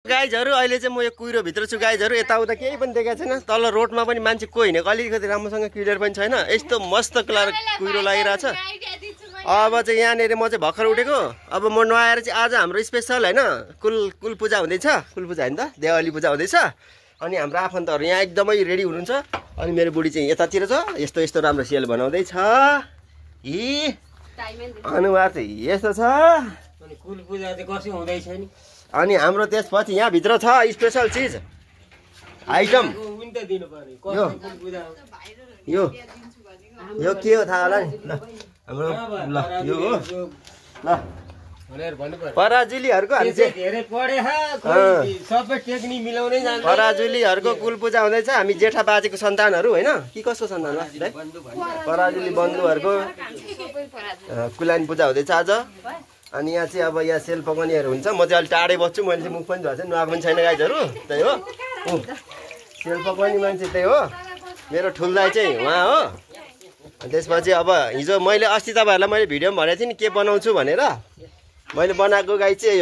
गाइजहरु अहिले चाहिँ म यो कुइरो भित्र छु गाइजहरु यताउता केही पनि देखाएको छैन तल रोडमा पनि मान्छे कोही हिँडेको अलिकति राम्रोसँग क्लियर पनि छैन यस्तो मस्त कुइरो लागिरहेछ अब चाहिँ यहाँनिर म चाहिँ भर्खर उठेको अब म नआएर चाहिँ आज हाम्रो स्पेशल हैन कुल पूजा हुँदैछ कुल पूजा हैन त देवाली पूजा हुँदैछ अनि हाम्रो आफन्तहरु यहाँ एकदमै रेडी हुनुहुन्छ अनि मेरो बुढी चाहिँ यतातिर छ यस्तो यस्तो राम्रो सियल बनाउँदै छ इ अनुहार चाहिँ यस्तो छ अनि कुल पूजा चाहिँ कसो हुँदैछ नि अनि हाम्रो त्यसपछि यहाँ भित्र छ स्पेशल चीज आइटम यो यो के हो थाहा होला नि ल हाम्रो ल यो हो ल पराजुलीहरुको हामी चाहिँ धेरै पढे सबै टेक्निक मिलाउनै जान्छ पराजुलीहरुको कुल पूजा हुँदैछ हामी जेठा बाजेको सन्तानहरु हैन के कसको सन्तान हो पराजुली बन्धुहरुको कुलाइन पूजा हुँदैछ आज अनि यहाँ चाहिँ अब यहाँ सेल पकाउनेहरु हुन्छ म चाहिँ अलि टाढै बस्छु मैले चाहिँ मुख पनि धुएको छैन नुहाएको पनि छैन गाइजहरु त्यही हो सेल पकाउने मान्छे त्यही हो मेरो ठुल्दाइ चाहिँ उहाँ हो त्यसपछि अब हिजो मैले अस्ति तपाईहरुलाई मैले भिडियोमा भनेको थिएँ नि के बनाउँछु भनेर मैले बनाएको गाई चाहिँ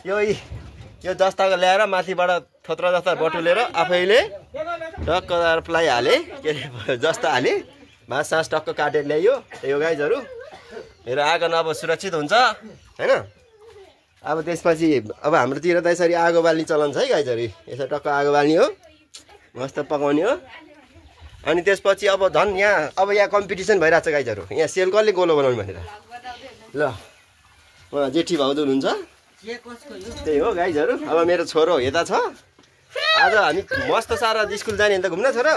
यो जस्ताको ल्याएर माथिबाट थोत्रा जस्ता बटुलेर आफैले टक्क प्लाई हाले के जस्ता हाले भाँस सास टक्क काटेर ल्यायो त्यही हो गाइजहरु मेरो आँगन अब सुरक्षित हुन्छ हैन अब त्यसपछि अब हाम्रोतिर त यसरी आगो बाल्ने चलन छ है गाइजहरु यसो टक्क आगो बाल्ने हो मस्त पकाउने हो अनि त्यसपछि अब झन् यहाँ कम्पिटिसन भइरहेछ गाइजहरु यहाँ सेल कसले गोलो बनाउनु भनेर ल उहाँ जेठी भाउजू हुनुहुन्छ त्यही हो गाइजहरु अब मेरो छोरो यता छ आज हामी मस्त सारा स्कुल जाने नि त घुम्न छोरो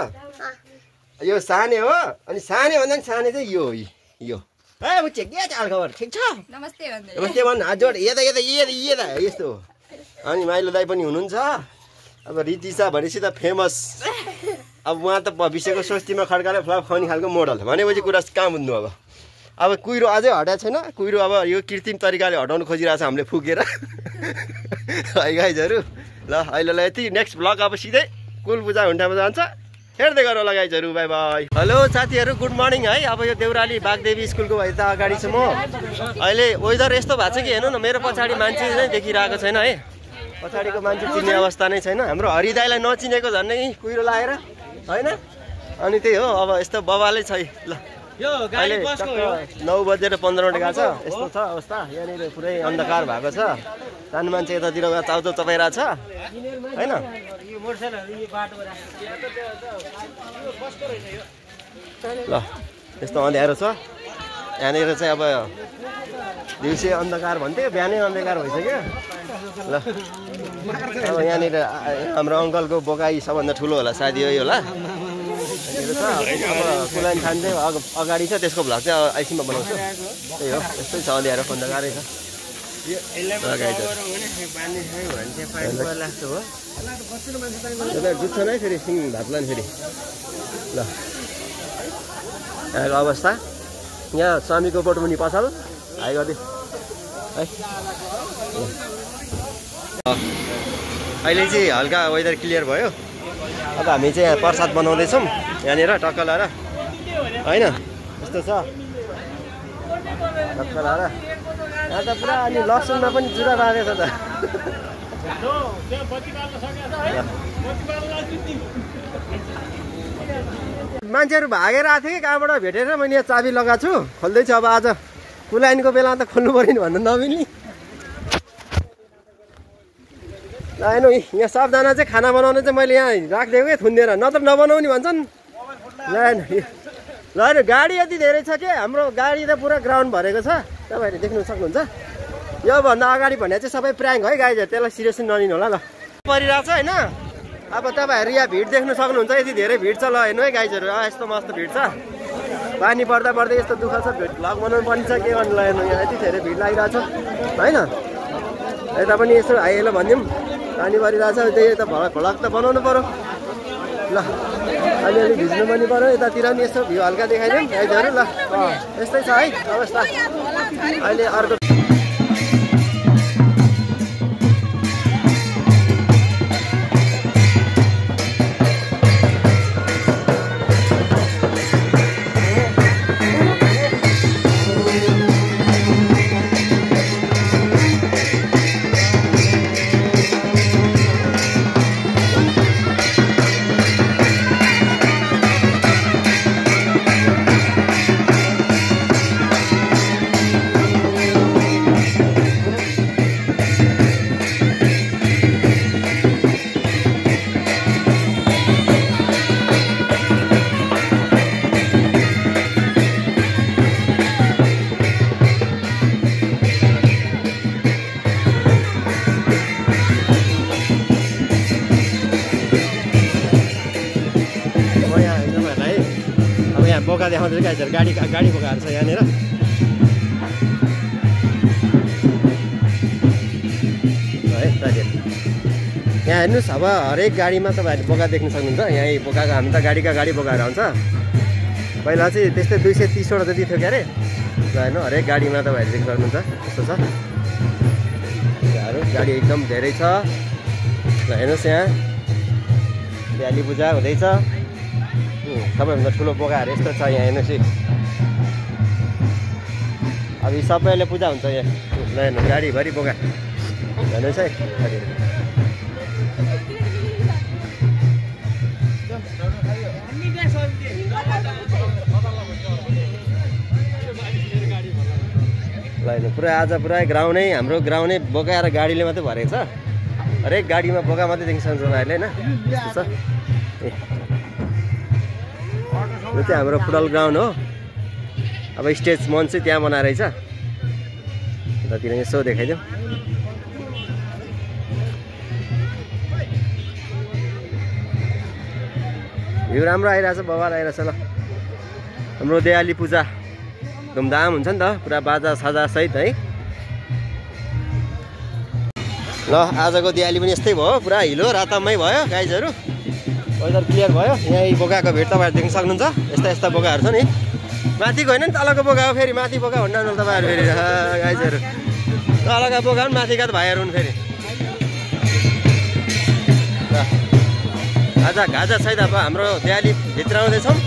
यो साने हो अनि साने भन्दा नि साने चाहिँ यो ए बुच्चे के छ हालखबर ठीक छ नमस्ते भन्दै नमस्ते भन् हात जोड यता यस्तो अनि माइलो दाइ पनि हुनुहुन्छ अब रितिसा भनेपछि त फेमस अब उहाँ त भविष्यको स्वस्तिमा खड्काले फ्लप खुवाउने खालको मोडल भनेपछि कुरा कहाँ बुझ्नु अब कुइरो अझै हटाएको छैन कुइरो अब यो कृत्रिम तरिकाले हटाउनु खोजिरहेछ हामीले फुकेर है गाइजहरु ल अहिलेलाई यति नेक्स्ट ब्लग अब सिधै कुल पूजा हुन्टामा जान्छ हेर्दै गर होला गाइजहरु बाइ बाइ हेलो साथीहरु गुड मर्निङ है अब यो देउराली बागदेवी स्कुलको यता अगाडि छु म अहिले वेदर यस्तो भएको छ कि हेर्नु न मेरो पछाडि मान्छे नै देखिरहेको छैन है पछाडिको मान्छे चिन्ने अवस्था नै छैन हाम्रो हरिदाईलाई नचिनेको झन्नै कुइरो लाएर हैन अनि त्यही हो अब यस्तो बबालै छ ल यो गाडी बसको हो 9 बजेर 15 मिनेट गएको छ यस्तो छ अवस्था यहाँनिर पुरै अन्धकार भएको छ सानो मान्छे यतातिर चाउचाउ चपाइरहेछ हैन यो मोटरसाइकलहरु यो बाटोमा ल यस्तो अँध्यारो छ यहाँनिर चाहिँ अब दिउँसै अन्धकार भन्थ्यो बिहानै अन्धकार भइसक्यो ल अब यहाँनिर हाम्रो अङ्कलको बोकाई सबभन्दा ठुलो होला सायद यही होला अब कुलाइन खान चाहिँ अगाडि छ त्यसको भ्लग चाहिँ आइसीमा बनाउँछु त्यही हो यस्तै छ अँध्यारो अन्धकारै छ जुत्छ नै फेरि सिङ भातलाई फेरि ल यहाँको अवस्था यहाँ स्वामीको पटमुनि पसल हाई गरिदिउँ है अहिले चाहिँ हल्का वेदर क्लियर भयो अब हामी चाहिँ यहाँ प्रसाद बनाउँदैछौँ यहाँनिर टक्क लाएर होइन यस्तो छ टक्क लाएर यहाँ त पुरा अनि लसुनमा पनि जुरा बाँधेछ त मान्छेहरू भागेर आएको थियो कि कहाँबाट भेटेर मैले यहाँ चाबी लगाएको छु खोल्दैछु अब आज कुलाइनको बेला त खोल्नु पऱ्यो नि भन्नु नमिल्ने होइन यहाँ सबजना चाहिँ खाना बनाउनु चाहिँ मैले यहाँ राखिदिएको कि थुनिदिएर नत्र नबनाउने भन्छन् ल होइन गाडी यति धेरै छ कि हाम्रो गाडी त पुरा ग्राउन्ड भरेको छ तपाईँहरूले देख्नु सक्नुहुन्छ योभन्दा अगाडि भने चाहिँ सबै प्र्याङ्क है गाइजहरू त्यसलाई सिरियसली नलिनु होला ल परिरहेको छ होइन अब तपाईँहरू यहाँ भिड देख्नु सक्नुहुन्छ यति धेरै भिड छ ल हेर्नु है गाइजहरू यस्तो मस्त भिड छ पानी पर्दा पर्दै यस्तो दुःख छ भिड भ्लग बनाउनु पर्ने छ के गर्नु ल हेर्नु यहाँ यति धेरै भिड लागिरहेको छ होइन यता पनि यसो हाइलो भनिदिउँ पानी परिरहेको छ त्यही त भ्लग त बनाउनु पऱ्यो ल अलिअलि भिज्नु पनि पऱ्यो यतातिर पनि यस्तो भ्यू हल्का देखाइदिउँ गाइजहरू ल यस्तै छ है अवस्था अहिले अर्को देखाउँदैछु गाइजहरू गाडी बोकाहरू छ यहाँनिर है साथीहरू यहाँ हेर्नुहोस् अब हरेक गाडीमा तपाईँहरूले बोका देख्न सक्नुहुन्छ यहीँ बोकाको हामी त गाडी बोकाएर आउँछ पहिला चाहिँ त्यस्तै 230वटा जति थियो क्यारे ल हेर्नु हरेक गाडीमा तपाईँहरूले देख्न सक्नुहुन्छ यस्तो छ गाडी एकदम धेरै छ ल हेर्नुहोस् यहाँ दिवाली पूजा हुँदैछ सबैभन्दा ठुलो बोकाहरू यस्तो छ यहाँ हेर्नुहोस् अब यी सबैले पूजा हुन्छ यहाँ ल हेर्नु गाडीभरि बोका हेर्नुहोस् है गाडीहरू ल हेर्नु आज पुरा ग्राउन्डै हाम्रो ग्राउन्डै बोकाएर गाडीले मात्रै भरेको छ हरेक गाडीमा बोका मात्रै देखिन्छ तपाईँहरूले होइन यस्तो छ यो चाहिँ हाम्रो फुटबल ग्राउन्ड हो अब स्टेज मञ्च चाहिँ त्यहाँ बनाएर रहेछ यतातिर यसो देखाइदिउँ भ्यू राम्रो आइरहेछ बवाल आइरहेछ ल हाम्रो दिवाली पूजा धुमधाम हुन्छ नि त पुरा बाजा साजा सहित है ल आजको दिवाली पनि यस्तै भयो पुरा हिलो रातमै भयो गाइजहरू वेदर क्लियर भयो यहीँ बोकाको भेट तपाईँहरू देख्न सक्नुहुन्छ यस्ता बोकाहरू छ नि माथिको होइन नि तलको बोका हो फेरि माथि बोका भन्नु तपाईँहरू फेरि गाइजहरू तलका बोका पनि माथिका त भाइहरू हुन् फेरि आज गाजा सहित अब हाम्रो दिवाली भित्र आउँदैछौँ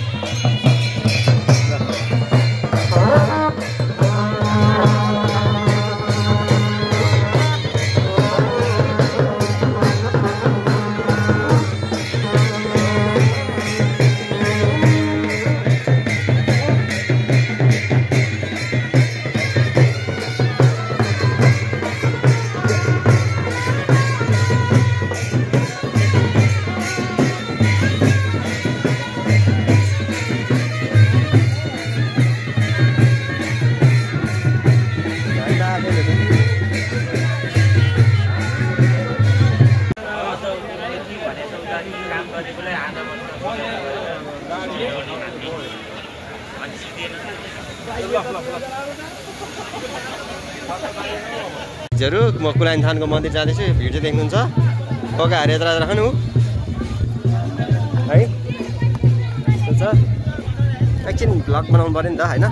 जरुर म कुलाइन थानको मन्दिर जाँदैछु भिड चाहिँ देख्नुहुन्छ बोकाहरू यत्र राख्नु है यस्तो छ एकछिन भ्लग बनाउनु पर्यो नि त होइन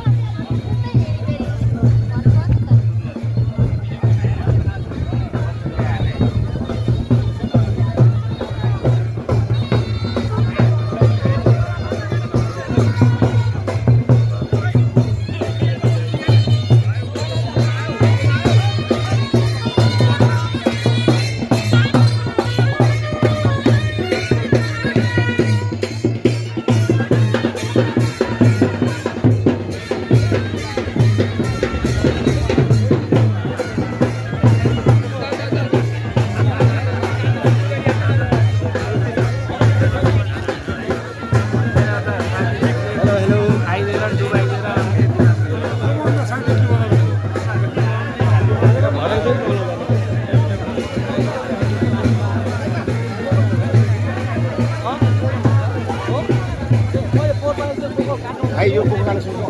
यो बोका खान सक्छु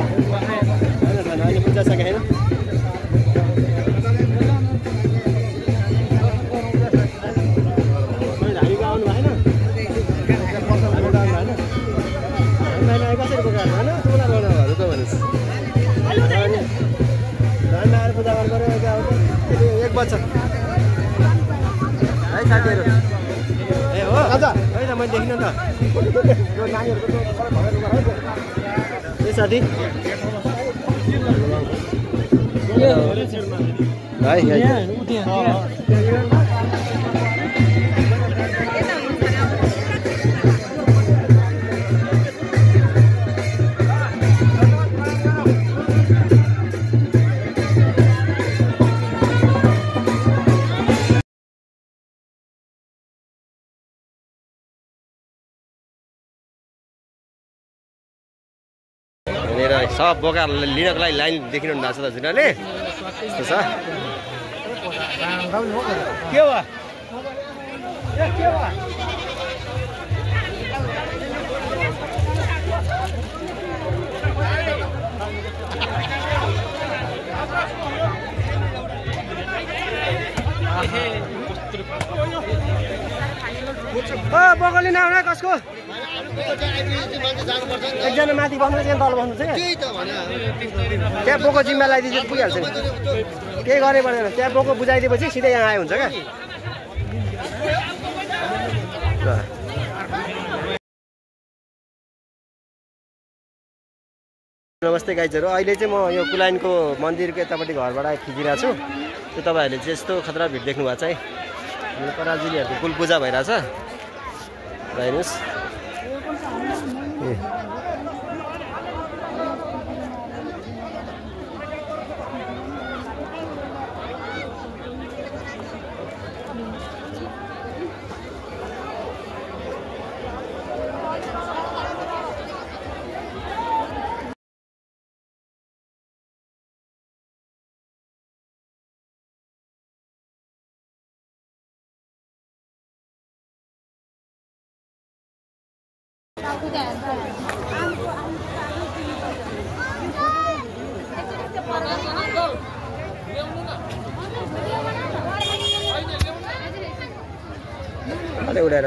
होइन पूजा सके होइन धारीको आउनु भएन कसरी बोकाहरू होइन तुला बनाउनुहरू त भनेस् धान आएर पूजा गर्नु पऱ्यो एक बज्छ है साथीहरू ए हो होइन मैले देखिनँ त साथी सब बोका लिनको लागि लाइन देखिनु भएको छ दाजुले यस्तो छ के हो बगली नआउन कसको एकजना माथि बस्नु एकजना तल बस्नु चाहिँ त्यहाँ बोको जिम्मा लगाइदिएपछि पुगिहाल्छ नि केही गरे पर्दैन त्यहाँ बोको बुझाइदिएपछि सिधै यहाँ आए हुन्छ क्या नमस्ते गाइजहरू अहिले चाहिँ म यो कुलाइनको मन्दिरको यतापट्टि घरबाट खिचिरहेको छु त्यो तपाईँहरूले चाहिँ यस्तो खतरा भिड देख्नु भएको छ है पराजुलीहरूको कुल पूजा भइरहेछ र हेर्नुहोस् अरे उडाएर